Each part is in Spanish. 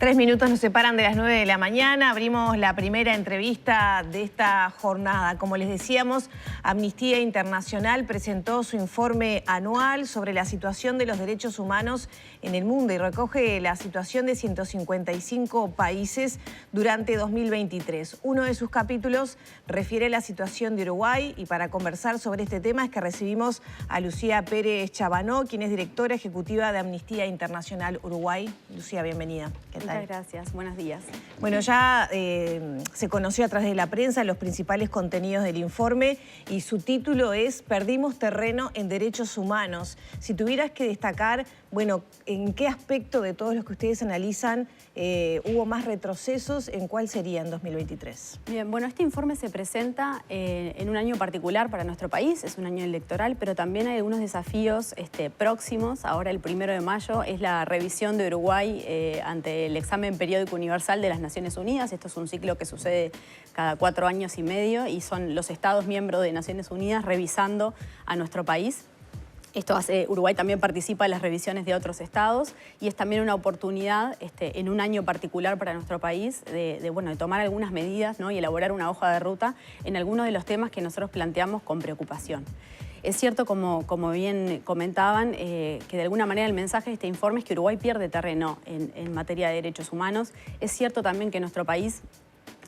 3 minutos nos separan de las 9 de la mañana. Abrimos la primera entrevista de esta jornada. Como les decíamos, Amnistía Internacional presentó su informe anual sobre la situación de los derechos humanos en el mundo y recoge la situación de 155 países durante 2023. Uno de sus capítulos refiere a la situación de Uruguay y para conversar sobre este tema es que recibimos a Lucía Pérez Chabanó, quien es directora ejecutiva de Amnistía Internacional Uruguay. Lucía, bienvenida. ¿Qué tal? Muchas gracias, buenos días. Bueno, ya se conoció a través de la prensa los principales contenidos del informe y su título es Perdimos terreno en derechos humanos. Si tuvieras que destacar, bueno, ¿en qué aspecto de todos los que ustedes analizan hubo más retrocesos? ¿En cuál sería en 2023? Bien, bueno, este informe se presenta en un año particular para nuestro país, es un año electoral, pero también hay algunos desafíos próximos. Ahora el 1 de mayo es la revisión de Uruguay ante el examen periódico universal de las Naciones Unidas. Esto es un ciclo que sucede cada 4 años y medio y son los estados miembros de Naciones Unidas revisando a nuestro país. Esto hace, Uruguay también participa en las revisiones de otros estados y es también una oportunidad en un año particular para nuestro país de tomar algunas medidas, ¿no? Y elaborar una hoja de ruta en algunos de los temas que nosotros planteamos con preocupación. Es cierto, como bien comentaban, que de alguna manera el mensaje de este informe es que Uruguay pierde terreno en materia de derechos humanos. Es cierto también que nuestro país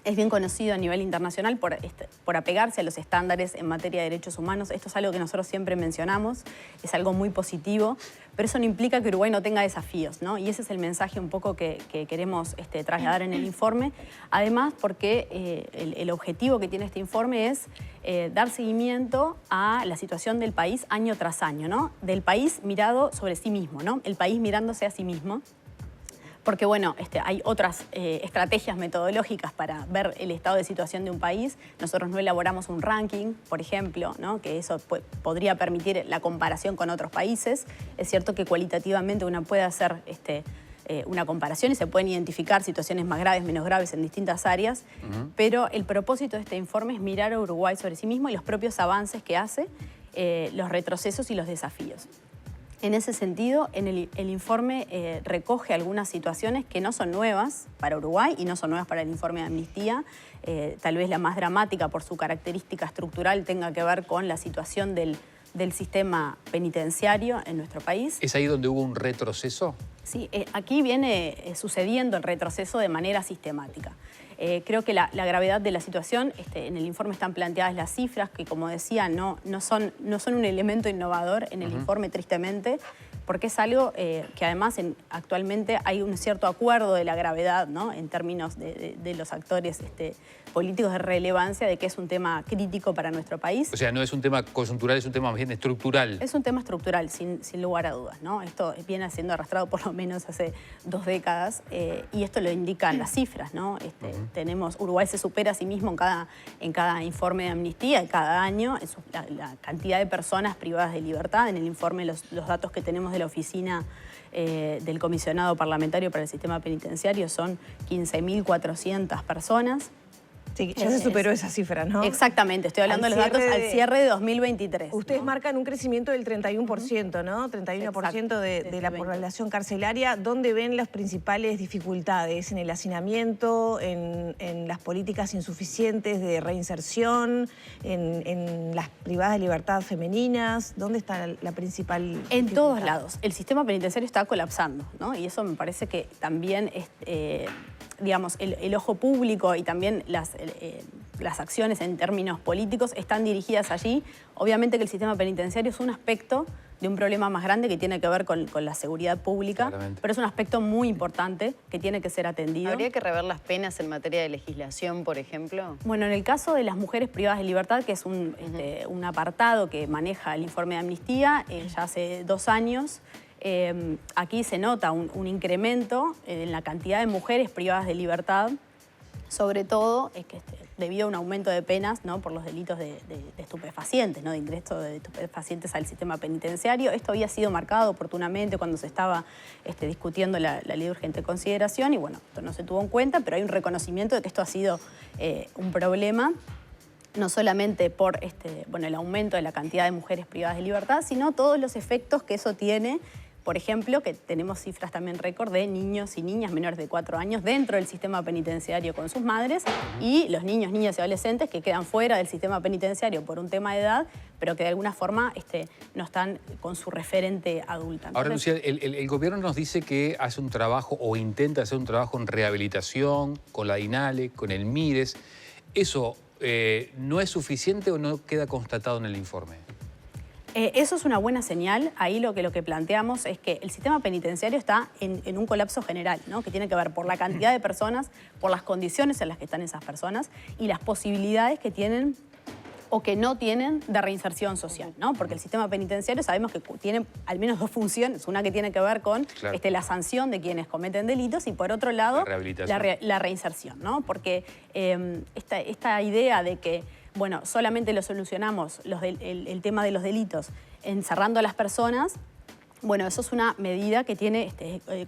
es bien conocido a nivel internacional por apegarse a los estándares en materia de derechos humanos. Esto es algo que nosotros siempre mencionamos, es algo muy positivo, pero eso no implica que Uruguay no tenga desafíos, ¿no? Y ese es el mensaje un poco que queremos trasladar en el informe. Además, porque el objetivo que tiene este informe es dar seguimiento a la situación del país año tras año, ¿no? Del país mirado sobre sí mismo, ¿no? El país mirándose a sí mismo. Porque bueno, hay otras estrategias metodológicas para ver el estado de situación de un país. Nosotros no elaboramos un ranking, por ejemplo, ¿no? Que eso podría permitir la comparación con otros países. Es cierto que cualitativamente uno puede hacer una comparación y se pueden identificar situaciones más graves, menos graves en distintas áreas, pero el propósito de este informe es mirar a Uruguay sobre sí mismo y los propios avances que hace, los retrocesos y los desafíos. En ese sentido, el informe recoge algunas situaciones que no son nuevas para Uruguay y no son nuevas para el informe de Amnistía. Tal vez la más dramática por su característica estructural tenga que ver con la situación del sistema penitenciario en nuestro país. ¿Es ahí donde hubo un retroceso? Sí, aquí viene sucediendo el retroceso de manera sistemática. Creo que la gravedad de la situación, en el informe están planteadas las cifras que, como decía, no son un elemento innovador en el informe, tristemente, porque es algo que además actualmente hay un cierto acuerdo de la gravedad, ¿no? En términos de los actores políticos de relevancia, de que es un tema crítico para nuestro país. O sea, no es un tema coyuntural, es un tema más bien estructural. Es un tema estructural, sin lugar a dudas, ¿no? Esto viene siendo arrastrado por lo menos hace 2 décadas y esto lo indican las cifras, ¿no? Uruguay se supera a sí mismo en cada informe de Amnistía, cada año, la cantidad de personas privadas de libertad. En el informe los datos que tenemos de la oficina del comisionado parlamentario para el sistema penitenciario son 15.400 personas. Sí, ya se superó esa cifra, ¿no? Exactamente, estoy hablando de los datos al cierre de 2023. Ustedes marcan un crecimiento del 31%, ¿no? 31% de la población carcelaria. ¿Dónde ven las principales dificultades? ¿En el hacinamiento? ¿En las políticas insuficientes de reinserción? ¿En las privadas de libertad femeninas? ¿Dónde está la principal dificultad? En todos lados. El sistema penitenciario está colapsando, ¿no? Y eso me parece que también digamos, el ojo público y también las acciones en términos políticos están dirigidas allí. Obviamente que el sistema penitenciario es un aspecto de un problema más grande que tiene que ver con la seguridad pública, pero es un aspecto muy importante que tiene que ser atendido. ¿Habría que rever las penas en materia de legislación, por ejemplo? Bueno, en el caso de las mujeres privadas de libertad, que es un apartado que maneja el informe de Amnistía, ya hace 2 años, aquí se nota un incremento en la cantidad de mujeres privadas de libertad, sobre todo debido a un aumento de penas, ¿no? Por los delitos de estupefacientes, ¿no? De ingreso de estupefacientes al sistema penitenciario. Esto había sido marcado oportunamente cuando se estaba discutiendo la ley de urgente consideración y bueno, esto no se tuvo en cuenta, pero hay un reconocimiento de que esto ha sido un problema, no solamente por el aumento de la cantidad de mujeres privadas de libertad, sino todos los efectos que eso tiene Por ejemplo, que tenemos cifras también récord de niños y niñas menores de 4 años dentro del sistema penitenciario con sus madres y los niños, niñas y adolescentes que quedan fuera del sistema penitenciario por un tema de edad, pero que de alguna forma no están con su referente adulta. Ahora, Lucía, el gobierno nos dice que hace un trabajo o intenta hacer un trabajo en rehabilitación con la DINALE, con el MIDES. ¿Eso no es suficiente o no queda constatado en el informe? Eso es una buena señal. Ahí lo que planteamos es que el sistema penitenciario está en un colapso general, ¿no? Que tiene que ver por la cantidad de personas, por las condiciones en las que están esas personas y las posibilidades que tienen o que no tienen de reinserción social, ¿no? Porque el sistema penitenciario sabemos que tiene al menos 2 funciones, una que tiene que ver con la sanción de quienes cometen delitos y por otro lado la reinserción, ¿no? Porque esta idea de que bueno, solamente lo solucionamos el tema de los delitos encerrando a las personas, bueno, eso es una medida que tiene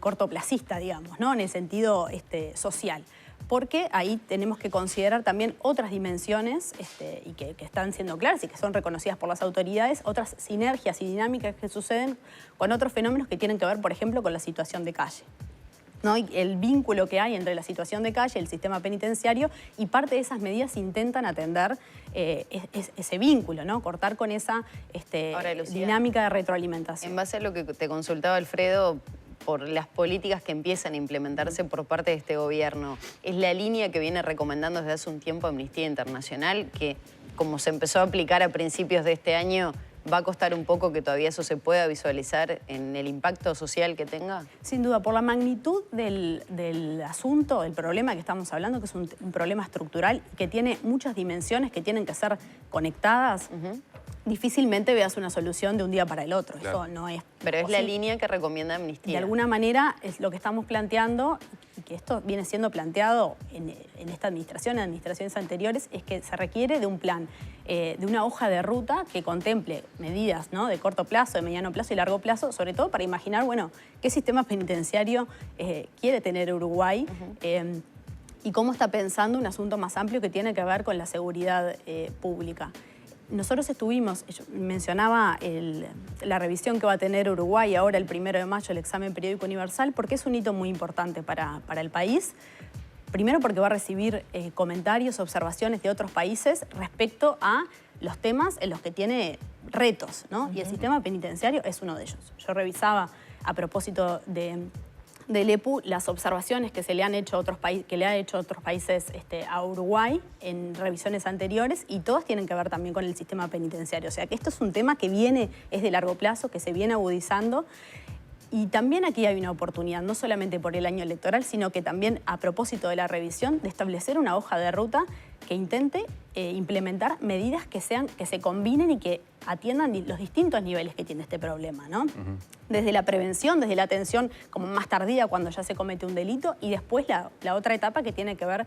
cortoplacista, digamos, ¿no? En el sentido social. Porque ahí tenemos que considerar también otras dimensiones y que están siendo claras y que son reconocidas por las autoridades, otras sinergias y dinámicas que suceden con otros fenómenos que tienen que ver, por ejemplo, con la situación de calle, ¿no? Y el vínculo que hay entre la situación de calle, el sistema penitenciario, y parte de esas medidas intentan atender ese vínculo, ¿no? Cortar con esa Ahora, Lucía, dinámica de retroalimentación. En base a lo que te consultaba Alfredo, por las políticas que empiezan a implementarse por parte de este gobierno, ¿es la línea que viene recomendando desde hace un tiempo Amnistía Internacional, que como se empezó a aplicar a principios de este año, va a costar un poco que todavía eso se pueda visualizar en el impacto social que tenga? Sin duda, por la magnitud del asunto, del problema que estamos hablando, que es un problema estructural que tiene muchas dimensiones que tienen que ser conectadas, difícilmente veas una solución de un día para el otro. Claro. Eso no es Pero posible. es la línea que recomienda Amnistía. De alguna manera es lo que estamos planteando, y que esto viene siendo planteado en esta administración, en administraciones anteriores, es que se requiere de un plan, de una hoja de ruta que contemple medidas, ¿no? De corto plazo, de mediano plazo y largo plazo, sobre todo para imaginar, bueno, qué sistema penitenciario quiere tener Uruguay y cómo está pensando un asunto más amplio que tiene que ver con la seguridad pública. Nosotros estuvimos, mencionaba la revisión que va a tener Uruguay ahora el 1 de mayo, el examen periódico universal, porque es un hito muy importante para el país. Primero porque va a recibir comentarios, observaciones de otros países respecto a los temas en los que tiene retos, ¿no? Y el sistema penitenciario es uno de ellos. Yo revisaba a propósito del EPU las observaciones que le han hecho otros países a Uruguay en revisiones anteriores y todas tienen que ver también con el sistema penitenciario. O sea que esto es un tema que es de largo plazo, que se viene agudizando. Y también aquí hay una oportunidad, no solamente por el año electoral, sino que también a propósito de la revisión, de establecer una hoja de ruta que intente implementar medidas que se combinen y que atiendan los distintos niveles que tiene este problema, ¿no? Desde la prevención, desde la atención como más tardía cuando ya se comete un delito y después la otra etapa que tiene que ver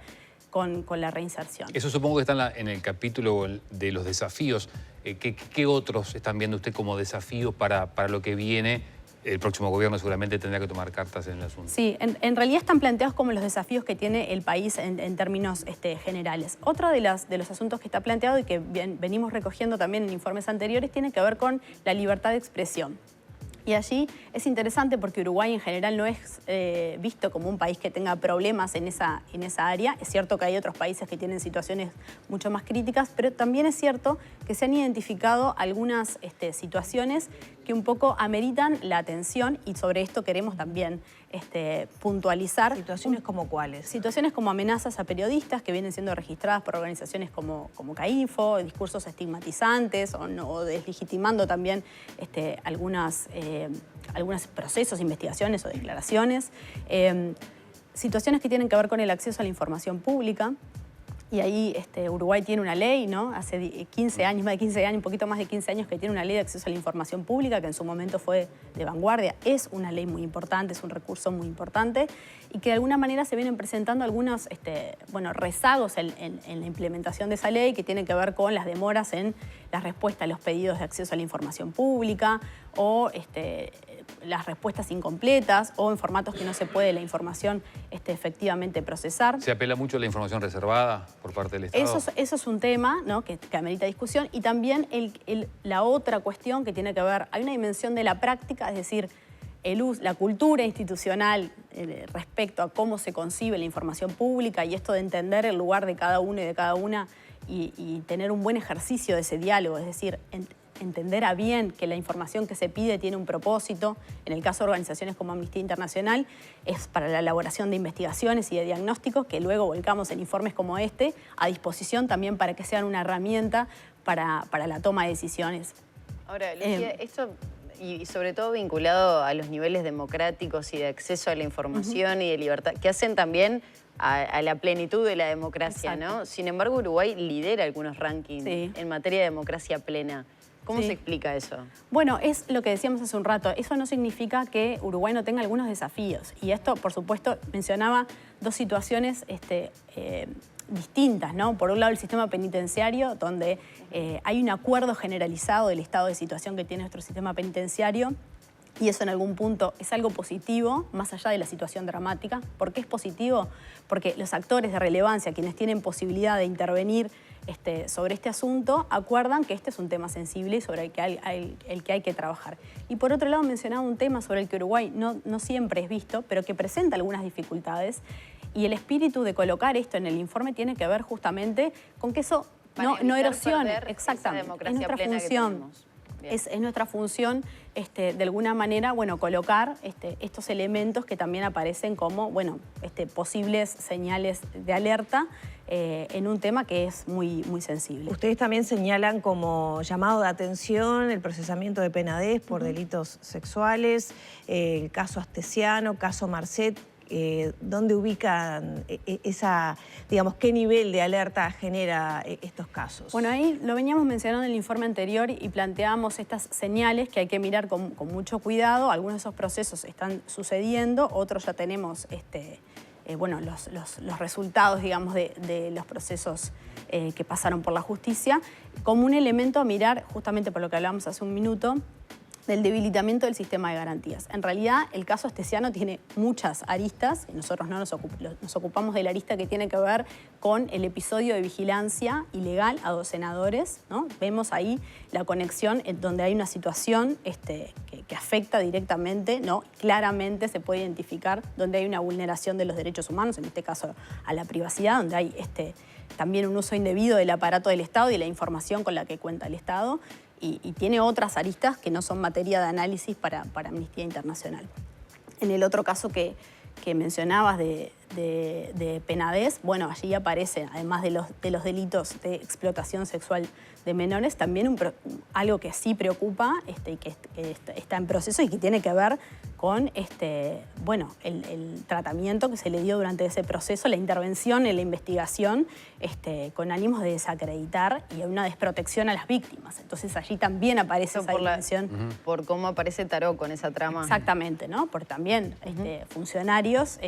con la reinserción. Eso supongo que está en el capítulo de los desafíos. ¿Qué otros están viendo usted como desafíos para lo que viene? El próximo gobierno seguramente tendrá que tomar cartas en el asunto. Sí, en realidad están planteados como los desafíos que tiene el país en términos generales. Otro de los asuntos que está planteado y que venimos recogiendo también en informes anteriores tiene que ver con la libertad de expresión. Y allí es interesante porque Uruguay en general no es visto como un país que tenga problemas en esa área. Es cierto que hay otros países que tienen situaciones mucho más críticas, pero también es cierto que se han identificado algunas situaciones que un poco ameritan la atención y sobre esto queremos también puntualizar. ¿Situaciones como cuáles? Situaciones como amenazas a periodistas que vienen siendo registradas por organizaciones como CAINFO, discursos estigmatizantes o deslegitimando también algunos procesos, investigaciones o declaraciones. Situaciones que tienen que ver con el acceso a la información pública. Y ahí Uruguay tiene una ley, ¿no? Hace 15 años, más de 15 años, un poquito más de 15 años que tiene una ley de acceso a la información pública que en su momento fue de vanguardia. Es una ley muy importante, es un recurso muy importante y que de alguna manera se vienen presentando algunos rezagos en la implementación de esa ley que tienen que ver con las demoras en la respuesta a los pedidos de acceso a la información pública o las respuestas incompletas o en formatos que no se puede la información efectivamente procesar. ¿Se apela mucho a la información reservada por parte del Estado? Eso es un tema, ¿no? que amerita discusión y también la otra cuestión que tiene que ver, hay una dimensión de la práctica, es decir, la cultura institucional respecto a cómo se concibe la información pública y esto de entender el lugar de cada uno y de cada una y tener un buen ejercicio de ese diálogo, es decir, entender a bien que la información que se pide tiene un propósito. En el caso de organizaciones como Amnistía Internacional, es para la elaboración de investigaciones y de diagnósticos que luego volcamos en informes como este, a disposición también para que sean una herramienta para la toma de decisiones. Ahora, Lucía, esto, y sobre todo vinculado a los niveles democráticos y de acceso a la información y de libertad, que hacen también a la plenitud de la democracia, ¿no? Sin embargo, Uruguay lidera algunos rankings en materia de democracia plena. ¿Cómo se explica eso? Bueno, es lo que decíamos hace un rato. Eso no significa que Uruguay no tenga algunos desafíos. Y esto, por supuesto, mencionaba dos situaciones distintas, ¿no? Por un lado, el sistema penitenciario, donde hay un acuerdo generalizado del estado de situación que tiene nuestro sistema penitenciario. Y eso en algún punto es algo positivo, más allá de la situación dramática. ¿Por qué es positivo? Porque los actores de relevancia, quienes tienen posibilidad de intervenir sobre este asunto, acuerdan que este es un tema sensible y sobre el que hay que trabajar. Y por otro lado, mencionaba un tema sobre el que Uruguay no siempre es visto, pero que presenta algunas dificultades. Y el espíritu de colocar esto en el informe tiene que ver justamente con que eso no erosione. Exactamente. Es nuestra función. Es nuestra función, de alguna manera, colocar estos elementos que también aparecen como, posibles señales de alerta en un tema que es muy, muy sensible. Ustedes también señalan como llamado de atención el procesamiento de Penades por delitos sexuales, el caso Astesiano, caso Marcet. ¿Dónde ubican qué nivel de alerta genera estos casos? Bueno, ahí lo veníamos mencionando en el informe anterior y planteábamos estas señales que hay que mirar con mucho cuidado. Algunos de esos procesos están sucediendo, otros ya tenemos los resultados, digamos, de los procesos que pasaron por la justicia, como un elemento a mirar, justamente por lo que hablábamos hace un minuto, del debilitamiento del sistema de garantías. En realidad, el caso Astesiano tiene muchas aristas, y nosotros no nos ocupamos de la arista que tiene que ver con el episodio de vigilancia ilegal a 2 senadores, ¿no? Vemos ahí la conexión en donde hay una situación que afecta directamente, ¿no? Claramente se puede identificar donde hay una vulneración de los derechos humanos, en este caso a la privacidad, donde hay también un uso indebido del aparato del Estado y de la información con la que cuenta el Estado. Y tiene otras aristas que no son materia de análisis para Amnistía Internacional. En el otro caso que mencionabas de Penades, allí aparece, además de los delitos de explotación sexual de menores, también algo que sí preocupa y que está en proceso y que tiene que ver con el tratamiento que se le dio durante ese proceso, la intervención en la investigación con ánimos de desacreditar y una desprotección a las víctimas. Entonces allí también aparece esa dimensión. Por cómo aparece Taró con esa trama. Exactamente, ¿no? Por también funcionarios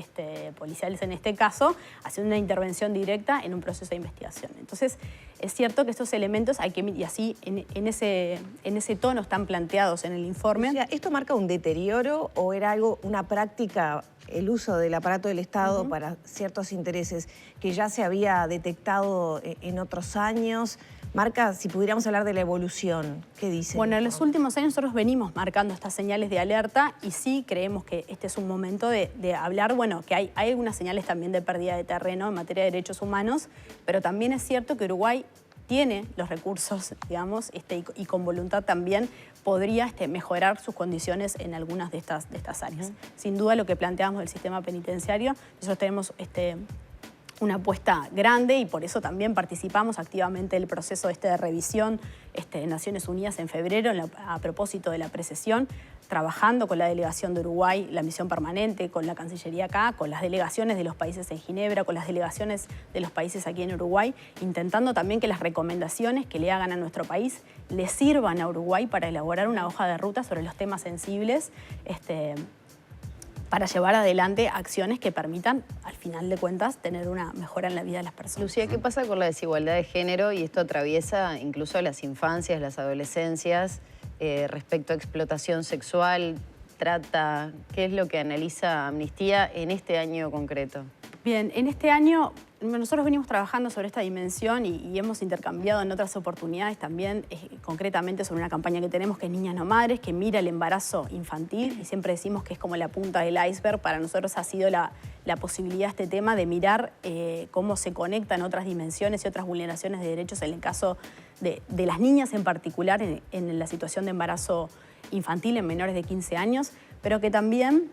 policiales en este caso, haciendo una intervención directa en un proceso de investigación. Entonces, es cierto que estos elementos hay que, y así en ese tono están planteados en el informe. O sea, ¿esto marca un deterioro o era una práctica, el uso del aparato del Estado para ciertos intereses que ya se había detectado en otros años? Marca, si pudiéramos hablar de la evolución, ¿qué dice? Bueno, en los últimos años nosotros venimos marcando estas señales de alerta y sí creemos que este es un momento de hablar, que hay algunas señales también de pérdida de terreno en materia de derechos humanos, pero también es cierto que Uruguay tiene los recursos, digamos, y con voluntad también podría mejorar sus condiciones en algunas de estas áreas. Sin duda lo que planteamos del sistema penitenciario, nosotros tenemos una apuesta grande y por eso también participamos activamente del proceso de revisión de Naciones Unidas en febrero a propósito de la precesión, trabajando con la delegación de Uruguay, la misión permanente, con la Cancillería acá, con las delegaciones de los países en Ginebra, con las delegaciones de los países aquí en Uruguay, intentando también que las recomendaciones que le hagan a nuestro país le sirvan a Uruguay para elaborar una hoja de ruta sobre los temas sensibles, para llevar adelante acciones que permitan, al final de cuentas, tener una mejora en la vida de las personas. Lucía, ¿qué pasa con la desigualdad de género? Y esto atraviesa incluso a las infancias, las adolescencias, respecto a explotación sexual, trata. ¿Qué es lo que analiza Amnistía en este año concreto? Bien, en este año nosotros venimos trabajando sobre esta dimensión y hemos intercambiado en otras oportunidades también, concretamente sobre una campaña que tenemos que es Niñas No Madres, que mira el embarazo infantil y siempre decimos que es como la punta del iceberg. Para nosotros ha sido la posibilidad este tema de mirar cómo se conectan otras dimensiones y otras vulneraciones de derechos en el caso de las niñas en particular en la situación de embarazo infantil en menores de 15 años, pero que también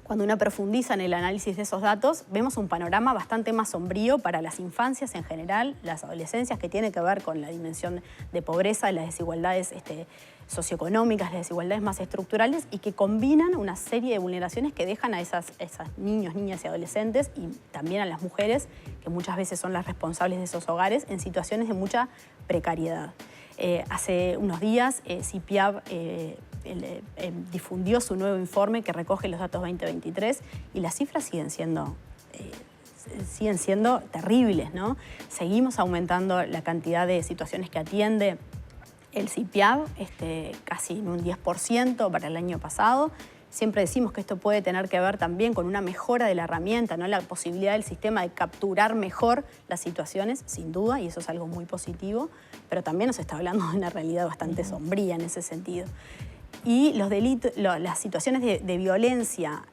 cuando uno profundiza en el análisis de esos datos, vemos un panorama bastante más sombrío para las infancias en general, las adolescencias, que tiene que ver con la dimensión de pobreza, las desigualdades socioeconómicas, las desigualdades más estructurales y que combinan una serie de vulneraciones que dejan a esas niños, niñas y adolescentes y también a las mujeres, que muchas veces son las responsables de esos hogares, en situaciones de mucha precariedad. Hace unos días, CIPIAB difundió su nuevo informe que recoge los datos 2023 y las cifras siguen siendo terribles, ¿no? Seguimos aumentando la cantidad de situaciones que atiende el CIPIAB, casi en un 10% para el año pasado. Siempre decimos que esto puede tener que ver también con una mejora de la herramienta, ¿no? La posibilidad del sistema de capturar mejor las situaciones, sin duda, y eso es algo muy positivo, pero también nos está hablando de una realidad bastante sombría en ese sentido. Y los delitos, las situaciones de violencia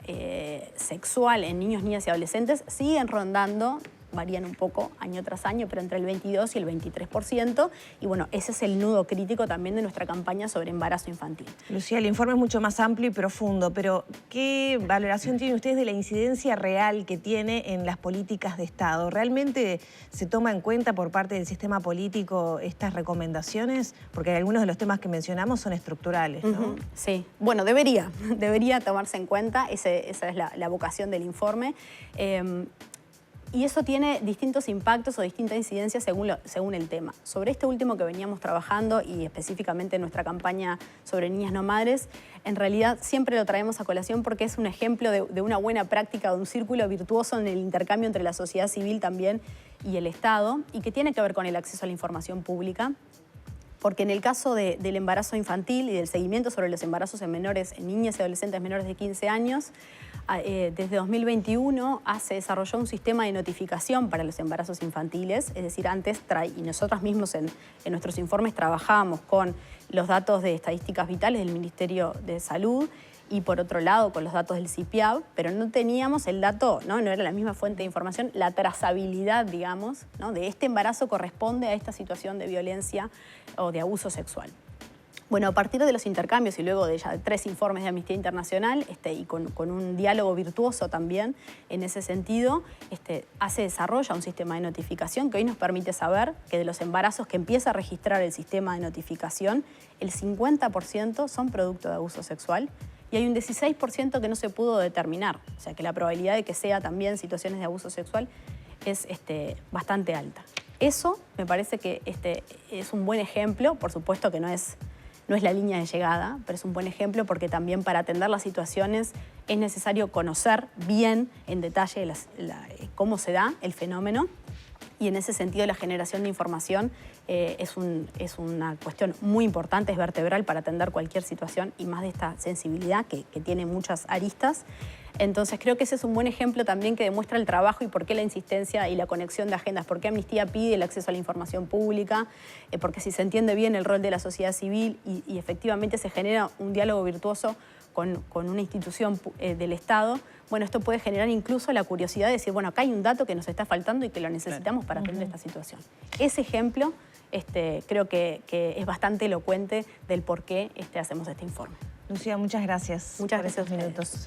sexual en niños, niñas y adolescentes siguen rondando, varían un poco año tras año, pero entre el 22 y el 23%. Y bueno, ese es el nudo crítico también de nuestra campaña sobre embarazo infantil. Lucía, el informe es mucho más amplio y profundo, pero ¿qué valoración tienen ustedes de la incidencia real que tiene en las políticas de Estado? ¿Realmente se toma en cuenta por parte del sistema político estas recomendaciones? Porque algunos de los temas que mencionamos son estructurales, ¿no? Sí, bueno, debería tomarse en cuenta, esa es la vocación del informe. Y eso tiene distintos impactos o distintas incidencias según el tema. Sobre este último que veníamos trabajando y específicamente en nuestra campaña sobre niñas no madres, en realidad siempre lo traemos a colación porque es un ejemplo de una buena práctica, de un círculo virtuoso en el intercambio entre la sociedad civil también y el Estado y que tiene que ver con el acceso a la información pública. Porque en el caso del embarazo infantil y del seguimiento sobre los embarazos en niñas y adolescentes menores de 15 años, desde 2021 se desarrolló un sistema de notificación para los embarazos infantiles, es decir, antes, y nosotros mismos en nuestros informes trabajábamos con los datos de estadísticas vitales del Ministerio de Salud y por otro lado con los datos del CIPIAB, pero no teníamos el dato, no era la misma fuente de información, la trazabilidad, digamos, ¿no? De este embarazo corresponde a esta situación de violencia o de abuso sexual. Bueno, a partir de los intercambios y luego de ya 3 informes de Amnistía Internacional y con un diálogo virtuoso también en ese sentido, se desarrolla un sistema de notificación que hoy nos permite saber que de los embarazos que empieza a registrar el sistema de notificación, el 50% son producto de abuso sexual y hay un 16% que no se pudo determinar. O sea que la probabilidad de que sea también situaciones de abuso sexual es bastante alta. Eso me parece que es un buen ejemplo, por supuesto que no es la línea de llegada, pero es un buen ejemplo porque también para atender las situaciones es necesario conocer bien en detalle cómo se da el fenómeno y en ese sentido la generación de información es una cuestión muy importante, es vertebral para atender cualquier situación y más de esta sensibilidad que tiene muchas aristas. Entonces creo que ese es un buen ejemplo también que demuestra el trabajo y por qué la insistencia y la conexión de agendas, por qué Amnistía pide el acceso a la información pública, porque si se entiende bien el rol de la sociedad civil y efectivamente se genera un diálogo virtuoso con una institución del Estado, bueno, esto puede generar incluso la curiosidad de decir, bueno, acá hay un dato que nos está faltando y que lo necesitamos para atender esta situación. Ese ejemplo creo que es bastante elocuente del por qué hacemos este informe. Lucía, muchas gracias. Muchas gracias por estos minutos.